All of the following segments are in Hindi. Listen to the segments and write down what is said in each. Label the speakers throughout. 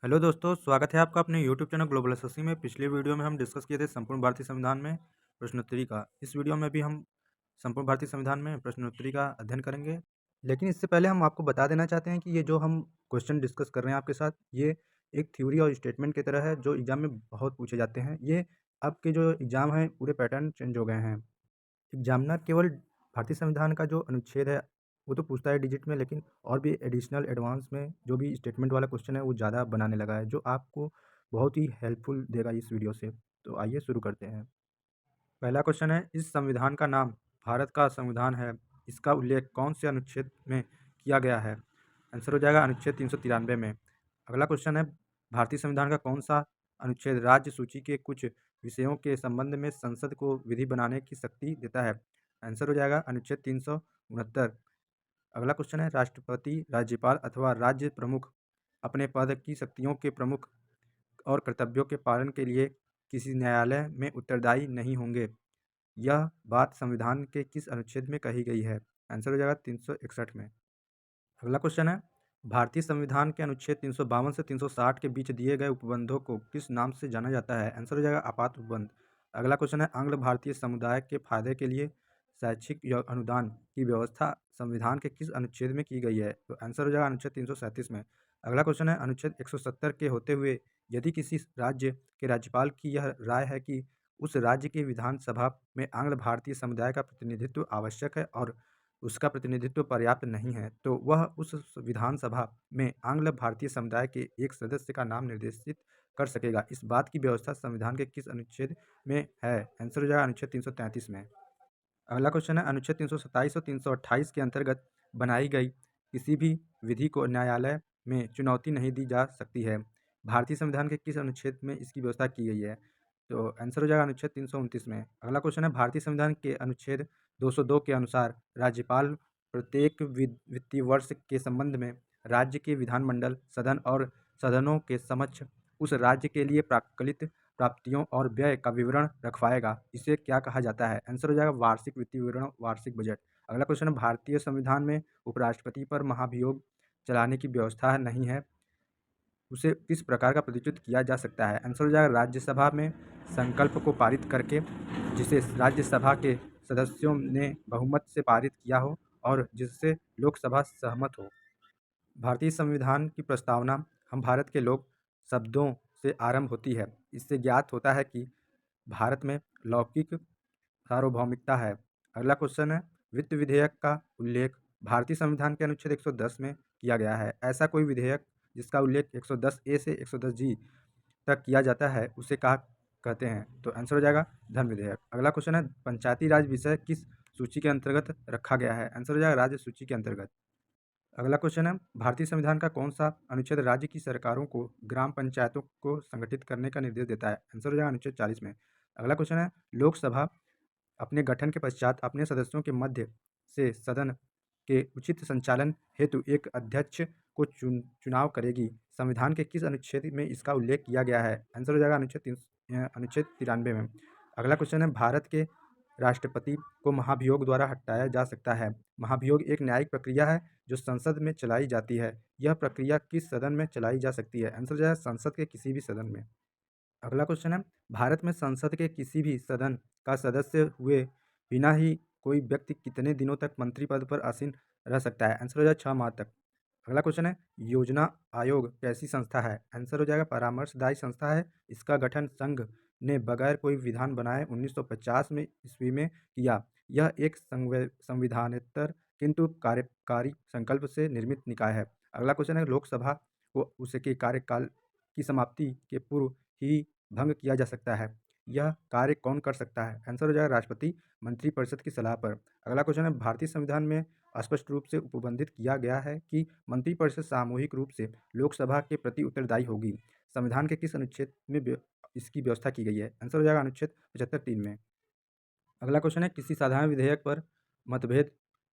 Speaker 1: हेलो दोस्तों, स्वागत है आपका अपने यूट्यूब चैनल ग्लोबल एसएससी में। पिछले वीडियो में हम डिस्कस किए थे संपूर्ण भारतीय संविधान में प्रश्नोत्तरी का। इस वीडियो में भी हम संपूर्ण भारतीय संविधान में प्रश्नोत्तरी का अध्ययन करेंगे। लेकिन इससे पहले हम आपको बता देना चाहते हैं कि ये जो हम क्वेश्चन डिस्कस कर रहे हैं आपके साथ, ये एक थ्योरी और स्टेटमेंट की तरह है जो एग्जाम में बहुत पूछे जाते हैं। ये आपके जो एग्जाम है पूरे पैटर्न चेंज हो गए हैं। एग्जामिनर केवल भारतीय संविधान का जो अनुच्छेद है वो तो पूछता है डिजिट में, लेकिन और भी एडिशनल एडवांस में जो भी स्टेटमेंट वाला क्वेश्चन है वो ज़्यादा बनाने लगा है, जो आपको बहुत ही हेल्पफुल देगा इस वीडियो से। तो आइए शुरू करते हैं। पहला क्वेश्चन है, इस संविधान का नाम भारत का संविधान है, इसका उल्लेख कौन से अनुच्छेद में किया गया है? आंसर हो जाएगा अनुच्छेद 393 में। अगला क्वेश्चन है, भारतीय संविधान का कौन सा अनुच्छेद राज्य सूची के कुछ विषयों के संबंध में संसद को विधि बनाने की शक्ति देता है? आंसर हो जाएगा अनुच्छेद 369। अगला क्वेश्चन है, राष्ट्रपति, राज्यपाल अथवा राज्य प्रमुख अपने पद की शक्तियों के प्रमुख और कर्तव्यों के पालन के लिए किसी न्यायालय में उत्तरदायी नहीं होंगे। यह बात संविधान के किस अनुच्छेद में कही गई है? आंसर हो जाएगा 361 में। अगला क्वेश्चन है, भारतीय संविधान के अनुच्छेद 352 से 360 के बीच दिए गए उपबंधों को किस नाम से जाना जाता है? आंसर हो जाएगा आपात उपबंध। अगला क्वेश्चन है, आंग्ल भारतीय समुदाय के फायदे के लिए शैक्षिक अनुदान की व्यवस्था संविधान के किस अनुच्छेद में की गई है? तो आंसर हो जाएगा अनुच्छेद 337 में। अगला क्वेश्चन है, अनुच्छेद 170 के होते हुए यदि किसी राज्य के राज्यपाल की यह राय है कि उस राज्य की विधानसभा में आंग्ल भारतीय समुदाय का प्रतिनिधित्व आवश्यक है और उसका प्रतिनिधित्व पर्याप्त नहीं है, तो वह उस विधानसभा में आंग्ल भारतीय समुदाय के एक सदस्य का नाम निर्देशित कर सकेगा। इस बात की व्यवस्था संविधान के किस अनुच्छेद में है? आंसर हो जाएगा अनुच्छेद 333 में। अगला क्वेश्चन है, अनुच्छेद 327 और 328 के अंतर्गत बनाई गई किसी भी विधि को न्यायालय में चुनौती नहीं दी जा सकती है। भारतीय संविधान के किस अनुच्छेद में इसकी व्यवस्था की गई है? तो आंसर हो जाएगा अनुच्छेद 329 में। अगला क्वेश्चन है, भारतीय संविधान के अनुच्छेद 202 के अनुसार राज्यपाल प्रत्येक वित्तीय वर्ष के संबंध में राज्य के विधानमंडल, सदन और सदनों के समक्ष उस राज्य के लिए प्राक्कलित प्राप्तियों और व्यय का विवरण रखवाएगा। इसे क्या कहा जाता है? आंसर हो जाएगा वार्षिक वित्तीय विवरण, वार्षिक बजट। अगला क्वेश्चन है, भारतीय संविधान में उपराष्ट्रपति पर महाभियोग चलाने की व्यवस्था नहीं है, उसे किस प्रकार का प्रतिचित किया जा सकता है? आंसर हो जाएगा राज्यसभा में संकल्प को पारित करके, जिसे राज्यसभा के सदस्यों ने बहुमत से पारित किया हो और जिससे लोकसभा सहमत हो। भारतीय संविधान की प्रस्तावना हम भारत के लोग शब्दों से आरंभ होती है। इससे ज्ञात होता है कि भारत में लौकिक सार्वभौमिकता है। अगला क्वेश्चन है, वित्त विधेयक का उल्लेख भारतीय संविधान के अनुच्छेद 110 में किया गया है। ऐसा कोई विधेयक जिसका उल्लेख 110 ए से 110 जी तक किया जाता है उसे कहा कहते हैं? तो आंसर हो जाएगा धन विधेयक। अगला क्वेश्चन है, पंचायती राज विषय किस सूची के अंतर्गत रखा गया है? आंसर हो जाएगा राज्य सूची के अंतर्गत। अगला क्वेश्चन है, भारतीय संविधान का कौन सा अनुच्छेद राज्य की सरकारों को ग्राम पंचायतों को संगठित करने का निर्देश देता है? आंसर हो जाएगा अनुच्छेद 40 में। अगला क्वेश्चन है, लोकसभा अपने गठन के पश्चात अपने सदस्यों के मध्य से सदन के उचित संचालन हेतु एक अध्यक्ष को चुनाव करेगी। संविधान के किस अनुच्छेद में इसका उल्लेख किया गया है? आंसर हो जाएगा अनुच्छेद 93 में। अगला क्वेश्चन है, भारत के राष्ट्रपति को महाभियोग द्वारा हटाया जा सकता है। महाभियोग एक न्यायिक प्रक्रिया है जो संसद में चलाई जाती है। यह प्रक्रिया किस सदन में चलाई जा सकती है? आंसर हो जाएगा संसद के किसी भी सदन में। अगला क्वेश्चन है, भारत में संसद के किसी भी सदन का सदस्य हुए बिना ही कोई व्यक्ति कितने दिनों तक मंत्री पद पर आसीन रह सकता है? आंसर हो जाएगा 6 माह तक। अगला क्वेश्चन है, योजना आयोग कैसी संस्था है? आंसर हो जाएगा परामर्शदायी संस्था है। इसका गठन संघ ने बगैर कोई विधान बनाए 1950 में ईस्वी में किया। यह एक संविधानेतर किंतु कार्यकारी संकल्प से निर्मित निकाय है। अगला क्वेश्चन है, लोकसभा को उसके कार्यकाल की समाप्ति के पूर्व ही भंग किया जा सकता है। यह कार्य कौन कर सकता है? आंसर हो जाएगा राष्ट्रपति मंत्रिपरिषद की सलाह पर। अगला क्वेश्चन है, भारतीय संविधान में स्पष्ट रूप से उपबंधित किया गया है कि मंत्रिपरिषद सामूहिक रूप से लोकसभा के प्रति उत्तरदायी होगी। संविधान के किस अनुच्छेद में इसकी व्यवस्था की गई है? आंसर हो जाएगा अनुच्छेद 75(3) में। अगला क्वेश्चन है, किसी साधारण विधेयक पर मतभेद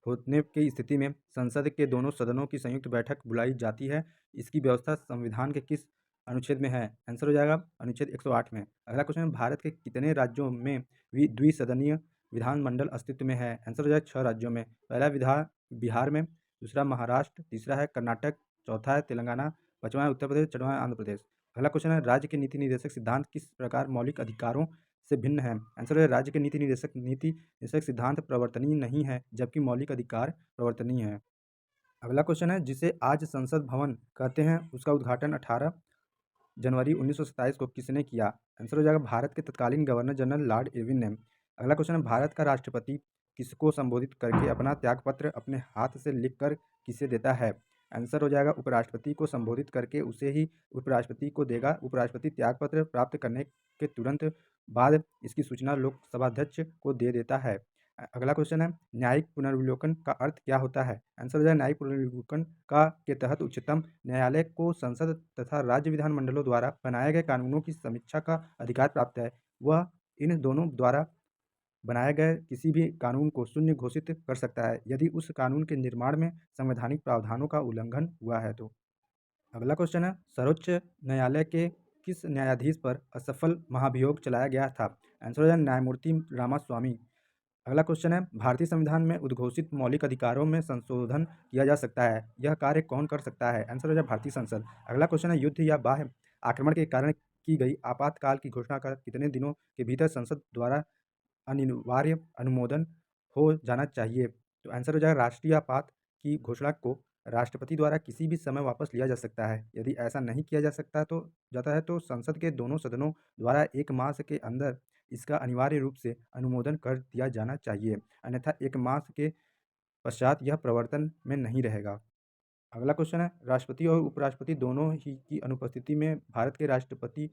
Speaker 1: होने की स्थिति में संसद के दोनों सदनों की संयुक्त बैठक बुलाई जाती है। इसकी व्यवस्था संविधान के किस अनुच्छेद में है? आंसर हो जाएगा अनुच्छेद 108 में। अगला क्वेश्चन है, भारत के कितने राज्यों में द्विसदनीय विधानमंडल अस्तित्व में है? आंसर हो जाएगा 6 राज्यों में। पहला विधान बिहार में, दूसरा महाराष्ट्र, तीसरा है कर्नाटक, चौथा है तेलंगाना, 5वां है उत्तर प्रदेश, 6वां है आंध्र प्रदेश। अगला क्वेश्चन है राज्य के नीति निर्देशक सिद्धांत किस प्रकार मौलिक अधिकारों से भिन्न है? आंसर है राज्य के नीति निर्देशक सिद्धांत प्रवर्तनीय नहीं है, जबकि मौलिक अधिकार प्रवर्तनीय है। अगला क्वेश्चन है जिसे आज संसद भवन कहते हैं, उसका उद्घाटन 18 जनवरी 1927 को किसने किया? आंसर हो जाएगा भारत के तत्कालीन गवर्नर जनरल लॉर्ड इरविन ने। अगला क्वेश्चन है भारत का राष्ट्रपति किसको संबोधित करके अपना त्यागपत्र अपने हाथ से लिखकर किसे देता है? आंसर हो जाएगा उपराष्ट्रपति को संबोधित करके उसे ही उपराष्ट्रपति को देगा। उपराष्ट्रपति त्यागपत्र प्राप्त करने के तुरंत बाद इसकी सूचना लोकसभा अध्यक्ष को दे देता है। अगला क्वेश्चन है न्यायिक पुनर्विलोकन का अर्थ क्या होता है? आंसर हो जाए न्यायिक पुनर्विलोकन का के तहत उच्चतम न्यायालय को संसद तथा राज्य विधानमंडलों द्वारा बनाए गए कानूनों की समीक्षा का अधिकार प्राप्त है। वह इन दोनों द्वारा बनाए गए किसी भी कानून को शून्य घोषित कर सकता है यदि उस कानून के निर्माण में संवैधानिक प्रावधानों का उल्लंघन हुआ है तो। अगला क्वेश्चन है सर्वोच्च न्यायालय के किस न्यायाधीश पर असफल महाभियोग चलाया गया था? आंसर हो जाए न्यायमूर्ति रामास्वामी। अगला क्वेश्चन है भारतीय संविधान में उद्घोषित मौलिक अधिकारों में संशोधन किया जा सकता है, यह कार्य कौन कर सकता है? आंसर हो जाए भारतीय संसद। अगला क्वेश्चन है युद्ध या बाह्य आक्रमण के कारण की गई आपातकाल की घोषणा का कितने दिनों के भीतर संसद द्वारा अनिवार्य अनुमोदन हो जाना चाहिए? तो आंसर हो जाएगा राष्ट्रीय आपात की घोषणा को राष्ट्रपति द्वारा किसी भी समय वापस लिया जा सकता है। यदि ऐसा नहीं किया जा सकता तो जाता है तो संसद के दोनों सदनों द्वारा 1 मास के अंदर इसका अनिवार्य रूप से अनुमोदन कर दिया जाना चाहिए, अन्यथा 1 मास के पश्चात यह प्रवर्तन में नहीं रहेगा। अगला क्वेश्चन है राष्ट्रपति और उपराष्ट्रपति दोनों ही की अनुपस्थिति में भारत के राष्ट्रपति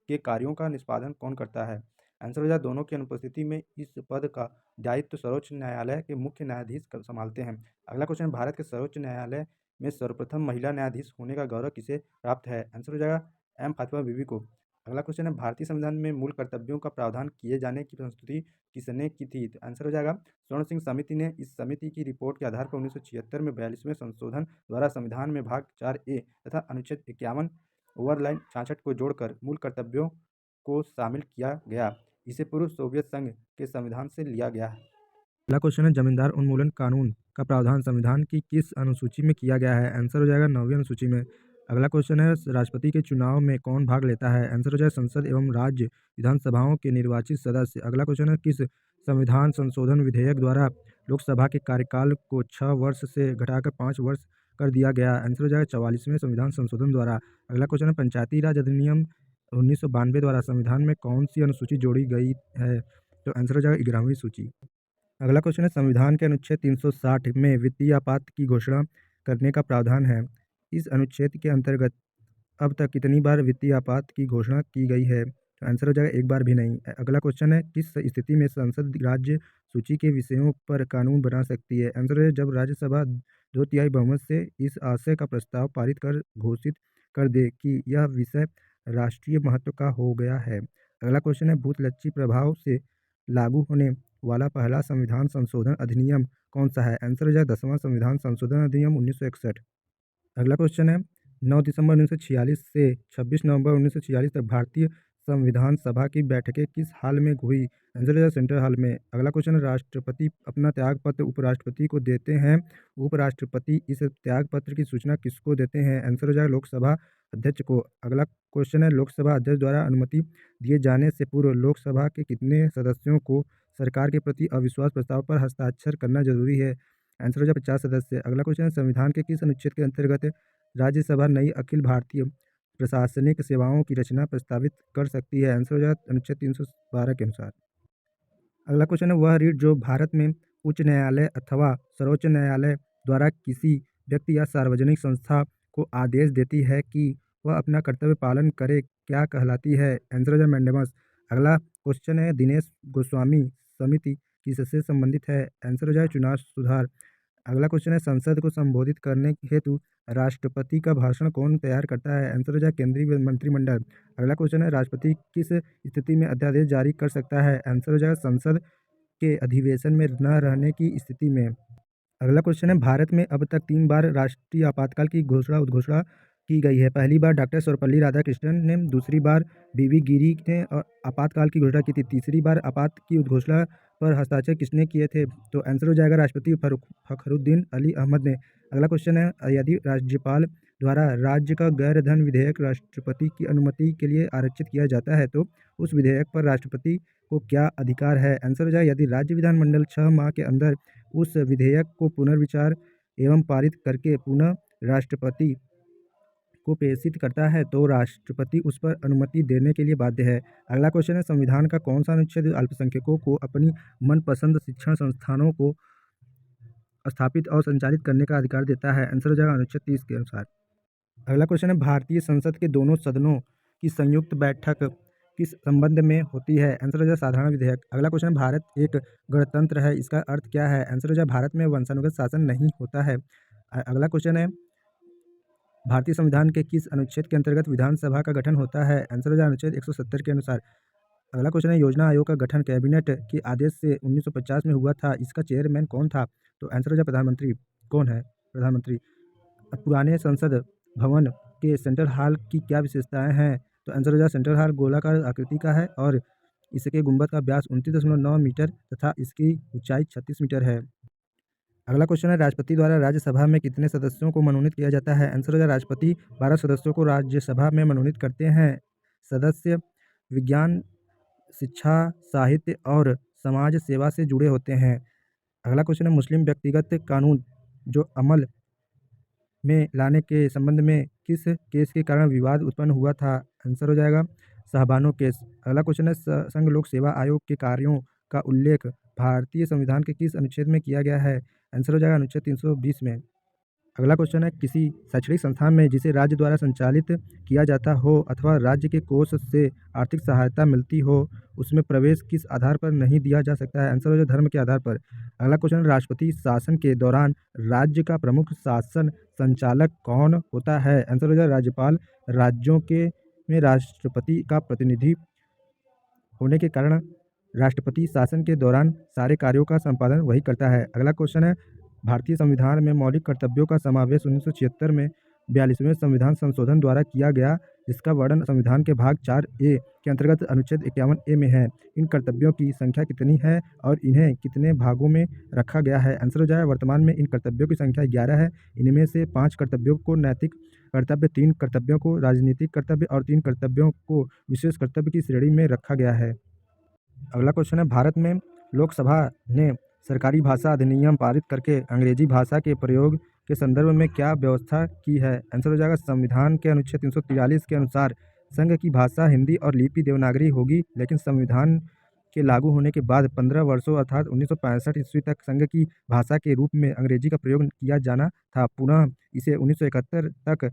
Speaker 1: के कार्यों का निष्पादन कौन करता है? आंसर हो जाए दोनों की अनुपस्थिति में इस पद का दायित्व सर्वोच्च न्यायालय के मुख्य न्यायाधीश संभालते हैं। अगला क्वेश्चन भारत के सर्वोच्च न्यायालय में सर्वप्रथम महिला न्यायाधीश होने का गौरव किसे प्राप्त है? आंसर हो जाएगा एम फातिमा बीवी को। अगला क्वेश्चन है भारतीय संविधान में मूल कर्तव्यों का प्रावधान किए जाने की प्रस्तुति किसने की थी? आंसर हो जाएगा स्वर्ण सिंह समिति ने। इस समिति की रिपोर्ट के आधार पर 1976 में 42वें संशोधन द्वारा संविधान में भाग 4A तथा अनुच्छेद 51 ओवरलाइन 66 को जोड़कर मूल कर्तव्यों को शामिल किया गया। इसे पूर्व सोवियत संघ के संविधान से लिया गया है। अगला क्वेश्चन है जमींदार उन्मूलन कानून का प्रावधान संविधान की किस अनुसूची में किया गया है? आंसर हो जाएगा 9वीं अनुसूची में। अगला क्वेश्चन है राष्ट्रपति के चुनाव में कौन भाग लेता है? आंसर हो जाए संसद एवं राज्य विधानसभाओं के निर्वाचित सदस्य। अगला क्वेश्चन है किस संविधान संशोधन विधेयक द्वारा लोकसभा के कार्यकाल को 6 वर्ष से घटाकर 5 वर्ष कर दिया गया? आंसर हो जाएगा 44वें संविधान संशोधन द्वारा। अगला क्वेश्चन है पंचायती राज अधिनियम 1992 द्वारा संविधान में कौन सी अनुसूची जोड़ी गई है? तो आंसर हो जाएगा 11वीं सूची। अगला क्वेश्चन है संविधान के अनुच्छेद 360 में वित्तीय आपात की घोषणा करने का प्रावधान है। इस अनुच्छेद के अंतर्गत अब तक कितनी बार वित्तीय आपात की घोषणा की गई है? तो आंसर हो जाएगा 1 बार भी नहीं। अगला क्वेश्चन है किस स्थिति में संसद राज्य सूची के विषयों पर कानून बना सकती है? आंसर है जब राज्यसभा 2/3 बहुमत से इस आशय का प्रस्ताव पारित कर घोषित कर दे कि यह विषय राष्ट्रीय महत्व का हो गया है। अगला क्वेश्चन है भूतलक्षी प्रभाव से लागू होने वाला पहला संविधान संशोधन अधिनियम कौन सा है? आंसर हो जाए 10वां संविधान संशोधन अधिनियम 1961। अगला क्वेश्चन है 9 दिसंबर 1946 से 26 नवंबर 1946 तक भारतीय संविधान सभा की बैठकें किस हाल में हुई? आंसर हो जाए सेंट्रल हाल में। अगला क्वेश्चन है राष्ट्रपति अपना त्यागपत्र उपराष्ट्रपति को देते हैं, उपराष्ट्रपति इस त्यागपत्र की सूचना किसको देते हैं? आंसर हो जाए लोकसभा अध्यक्ष को। अगला क्वेश्चन है लोकसभा अध्यक्ष द्वारा अनुमति दिए जाने से पूर्व लोकसभा के कितने सदस्यों को सरकार के प्रति अविश्वास प्रस्ताव पर हस्ताक्षर करना जरूरी है? आंसर हो जाए 50 सदस्य। अगला क्वेश्चन है संविधान के किस अनुच्छेद के अंतर्गत राज्यसभा नई अखिल भारतीय प्रशासनिक सेवाओं की रचना प्रस्तावित कर सकती है? आंसर हो जाए अनुच्छेद 312 के अनुसार। अगला क्वेश्चन है वह रीट जो भारत में उच्च न्यायालय अथवा सर्वोच्च न्यायालय द्वारा किसी व्यक्ति या सार्वजनिक संस्था को आदेश देती है कि वह अपना कर्तव्य पालन करे क्या कहलाती है? आंसर हो जाए मैंडेमस। अगला क्वेश्चन है दिनेश गोस्वामी समिति किससे संबंधित है? आंसर हो जाए चुनाव सुधार। अगला क्वेश्चन है संसद को संबोधित करने हेतु राष्ट्रपति का भाषण कौन तैयार करता है? आंसर हो जाए केंद्रीय मंत्रिमंडल। अगला क्वेश्चन है राष्ट्रपति किस स्थिति में अध्यादेश जारी कर सकता है? आंसर हो जाएगा संसद के अधिवेशन में न रहने की स्थिति में। अगला क्वेश्चन है भारत में अब तक 3 बार राष्ट्रीय आपातकाल की उद्घोषणा की गई है। पहली बार डॉक्टर सर्वपल्ली राधाकृष्णन ने, दूसरी बार बीवी गिरी ने आपातकाल की घोषणा की थी, तीसरी बार आपात की उद्घोषणा पर हस्ताक्षर किसने किए थे? तो आंसर हो जाएगा राष्ट्रपति फखरुद्दीन अली अहमद ने। अगला क्वेश्चन है यदि राज्यपाल द्वारा राज्य का गैर धन विधेयक राष्ट्रपति की अनुमति के लिए आरक्षित किया जाता है तो उस विधेयक पर राष्ट्रपति को क्या अधिकार है? आंसर हो जाएगा, यदि राज्य विधानमंडल 6 माह के अंदर उस विधेयक को पुनर्विचार एवं पारित करके पुनः राष्ट्रपति को प्रेषित करता है तो राष्ट्रपति उस पर अनुमति देने के लिए बाध्य है। अगला क्वेश्चन है, संविधान का कौन सा अनुच्छेद अल्पसंख्यकों को अपनी मनपसंद शिक्षण संस्थानों को स्थापित और संचालित करने का अधिकार देता है? आंसर हो जाएगा अनुच्छेद 30 के अनुसार। अगला क्वेश्चन है, भारतीय संसद के दोनों सदनों की संयुक्त बैठक किस संबंध में होती है? आंसर हो जाएगा साधारण विधेयक। अगला क्वेश्चन, भारत एक गणतंत्र है, इसका अर्थ क्या है? आंसर हो जाएगा भारत में वंशानुगत शासन नहीं होता है। अगला क्वेश्चन है, भारतीय संविधान के किस अनुच्छेद के अंतर्गत विधानसभा का गठन होता है? आंसर हो जाएगा अनुच्छेद 170 के अनुसार। अगला क्वेश्चन है, योजना आयोग का गठन कैबिनेट के आदेश से 1950 में हुआ था, इसका चेयरमैन कौन था? तो आंसर हो जाएगा प्रधानमंत्री। कौन है प्रधानमंत्री? पुराने संसद भवन के सेंट्रल हॉल की क्या विशेषताएं हैं? तो आंसर हो जाएगा सेंट्रल हॉल गोलाकार आकृति का है और इसके गुंबद का व्यास 29.9 मीटर तथा इसकी ऊंचाई 36 मीटर है। अगला क्वेश्चन है, राष्ट्रपति द्वारा राज्यसभा में कितने सदस्यों को मनोनीत किया जाता है? आंसर हो जाएगा राष्ट्रपति 12 सदस्यों को राज्यसभा में मनोनीत करते हैं। सदस्य विज्ञान, शिक्षा, साहित्य और समाज सेवा से जुड़े होते हैं। अगला क्वेश्चन है, मुस्लिम व्यक्तिगत कानून जो अमल में लाने के संबंध में किस केस के कारण विवाद उत्पन्न हुआ था? आंसर हो जाएगा शाहबानो केस। अगला क्वेश्चन है, संघ लोक सेवा आयोग के कार्यों का उल्लेख भारतीय संविधान के किस अनुच्छेद में किया गया है? आंसर हो जाएगा अनुच्छेद 320 में। अगला क्वेश्चन है, किसी शैक्षणिक संस्थान में जिसे राज्य द्वारा संचालित किया जाता हो अथवा राज्य के कोष से आर्थिक सहायता मिलती हो उसमें प्रवेश किस आधार पर नहीं दिया जा सकता है? आंसर हो जाएगा धर्म के आधार पर। अगला क्वेश्चन, राष्ट्रपति शासन के दौरान राज्य का प्रमुख शासन संचालक कौन होता है? आंसर हो जाएगा राज्यपाल। राज्यों के में राष्ट्रपति का प्रतिनिधि होने के कारण राष्ट्रपति शासन के दौरान सारे कार्यों का संपादन वही करता है। अगला क्वेश्चन है, भारतीय संविधान में मौलिक कर्तव्यों का समावेश 1976 में 42वें संविधान संशोधन द्वारा किया गया, जिसका वर्णन संविधान के भाग 4A के अंतर्गत अनुच्छेद 51A में है। इन कर्तव्यों की संख्या कितनी है और इन्हें कितने भागों में रखा गया है? आंसर हो जाएगा वर्तमान में इन कर्तव्यों की संख्या 11 है। इनमें से 5 कर्तव्यों को नैतिक कर्तव्य, 3 कर्तव्यों को राजनीतिक कर्तव्य और 3 कर्तव्यों को विशेष कर्तव्य की श्रेणी में रखा गया है। अगला क्वेश्चन है, भारत में लोकसभा ने सरकारी भाषा अधिनियम पारित करके अंग्रेजी भाषा के प्रयोग के संदर्भ में क्या व्यवस्था की है? आंसर हो जाएगा संविधान के अनुच्छेद 343 के अनुसार संघ की भाषा हिंदी और लिपि देवनागरी होगी, लेकिन संविधान के लागू होने के बाद 15 वर्षों अर्थात 1965 ईस्वी तक संघ की भाषा के रूप में अंग्रेजी का प्रयोग किया जाना था। पुनः इसे 1971 तक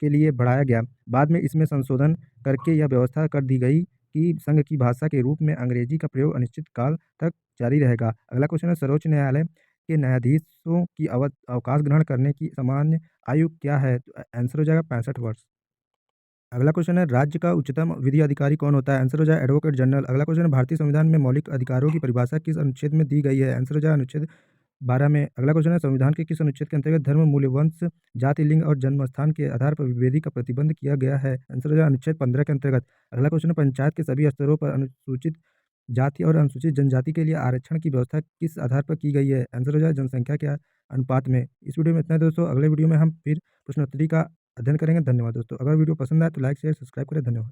Speaker 1: के लिए बढ़ाया गया। बाद में इसमें संशोधन करके यह व्यवस्था कर दी गई कि संघ की भाषा के रूप में अंग्रेजी का प्रयोग अनिश्चित काल तक जारी रहेगा। अगला क्वेश्चन है, सर्वोच्च न्यायालय के न्यायाधीशों की अवकाश ग्रहण करने की सामान्य आयु क्या है? तो आंसर हो जाएगा 65 वर्ष। अगला क्वेश्चन है, राज्य का उच्चतम विधि अधिकारी कौन होता है? आंसर हो जाएगा एडवोकेट जनरल। अगला क्वेश्चन है, भारतीय संविधान में मौलिक अधिकारों की परिभाषा किस अनुच्छेद में दी गई है? आंसर हो जाएगा अनुच्छेद 12 में। अगला क्वेश्चन है, संविधान के किस अनुच्छेद के अंतर्गत धर्म, मूल्य, वंश, जाति, लिंग और जन्म स्थान के आधार पर विभेदी का प्रतिबंध किया गया है? आंसर हो जाएगा अनुच्छेद 15 के अंतर्गत। अगला क्वेश्चन है, पंचायत के सभी स्तरों पर अनुसूचित जाति और अनुसूचित जनजाति के लिए आरक्षण की व्यवस्था किस आधार पर की गई है? आंसर हो जाएगा जनसंख्या के अनुपात में। इस वीडियो में इतना है दोस्तों, अगले वीडियो में हम फिर प्रश्नोत्तरी का अध्ययन करेंगे। धन्यवाद दोस्तों। अगर वीडियो पसंद आए तो लाइक, शेयर, सब्सक्राइब करें। धन्यवाद।